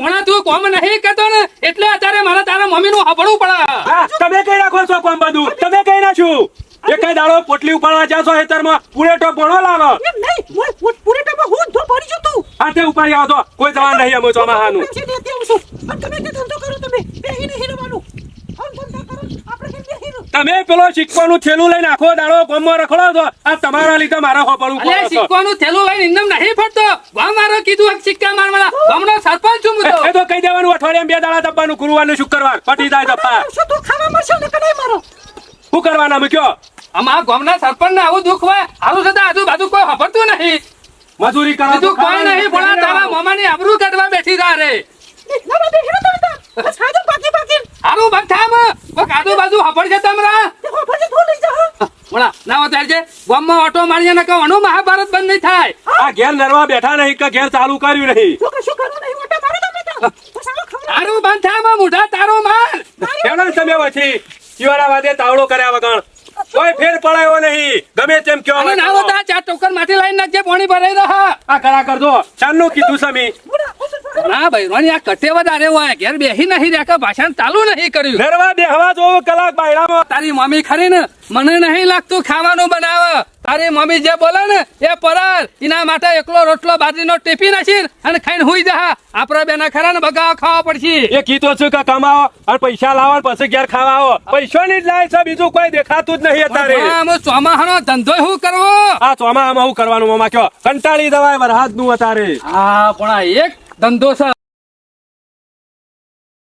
ભણા તું કોમ નહીં કેતો ને એટલે અત્યારે મારે તારા મમ્મી નું સાંભળવું પડે. તમે કઈ રાખો છો કોમ બધું? તમે કઈ નાખ્યું? એકાઈ દાડો પોટલી ઉપાડવા જાશો ખેતરમાં પૂરેટો ભણો લાવો. પૂરેટામાં હું ધો પડી જતો તું. હાથે ઉપાડી આવો તો કોઈ જવાન નહીં અમે ચોમાહાનું. તમે જે ધંધો કરો તમે બેહીને હીરવાનું. હમ ધંધા કરો આપણે કેમ બેહીનું? તમે પેલો સિક્કોનું થેલું લઈને આખો દાડો ગામમાં રખડો છો. આ તમારા લીધે મારા હોપડું અલે સિક્કોનું થેલું લઈને ઇન્દમ નહીં ફરતો. ગામ મારો કીધું એક સિક્કા મારવાના. ગામનો સરપંચ છું હું તો. એ તો કહી દેવાનું અઠવાડિયામાં 2 દાડા દબાનું ગુરુવાર ને શુક્રવાર પટી જાય દફા. શું તું ખાવા મળશે ને કદાય મારો? શું કરવાના અમે કયો? અમારા ગામના સરપંચ ને આવું દુઃખ હોય હારું છતાં આજુબાજુ કોઈ ખબરતું નહીં. મજૂરી કરો બીજું કોઈ નહીં પણ આ તારા મામાની આબરૂ કાઢવા બેઠી જા રે. ના બેહીનો તો બસ ખાધું બાકી હારું બંધામ કોઈ આજુબાજુ ખબર છે તમરા? તે ખબર છે તું લઈ જા. વળા ના હોતા છે ગામમાં ઓટો મારીએ ને કહેવાનું મહાભારત બંધ નહીં થાય. આ ઘેર નરવા બેઠા નહીં કે ઘેર ચાલુ કર્યું નહીં. તો કશું કરવું નહીં મોટા મારે તમે તો સાલો ખવડાવ. હારું બંધામ મુઢા તારો માર. કેવડા તમે પછી જીવાના વાદે તાવડો કર્યા વગર કોઈ ફેર પડાયો નહીં. ગમે તેમ કયો અને ના હોતા 4 ટોકર માંથી લાઈન નાખજે પાણી ભરાઈ રહા. આ કરા કરજો. ચાલનું કીધું સમી. ના ભાઈ રોની આ કટે વધારે હોય ઘેર બેહી નહીં રહ્યા કે ભાષણ ચાલુ નહીં કર્યું. નરવા બેહવા જો કલાક બાયડામાં. તારી મમ્મી ખરી ને મને નહીં લાગતું ખાવાનું બનાવે. તારી મમ્મી જે બોલે ને એ પરાર એના માટે એકલો રોટલો બાજરીનો ટીપી નાખી અને ખાઈને હુઈ જા. આપડે બેના ખરા ને બગાવ ખાવા પડશે. એ કીધું છું કે કમાવો અને પૈસા લાવો અને પછી ઘેર ખાવા આવો. પૈસાની જ લાય છે બીજું કોઈ દેખાતું જ નહીં અત્યારે. ચોમાહાનો ધંધો શું કરવો? આ ચોમામાં શું કરવાનું મામા કયો? કંટાળી દવાય વરહાદ નું અત્યારે. હા પણ આ એક ધંધો છે.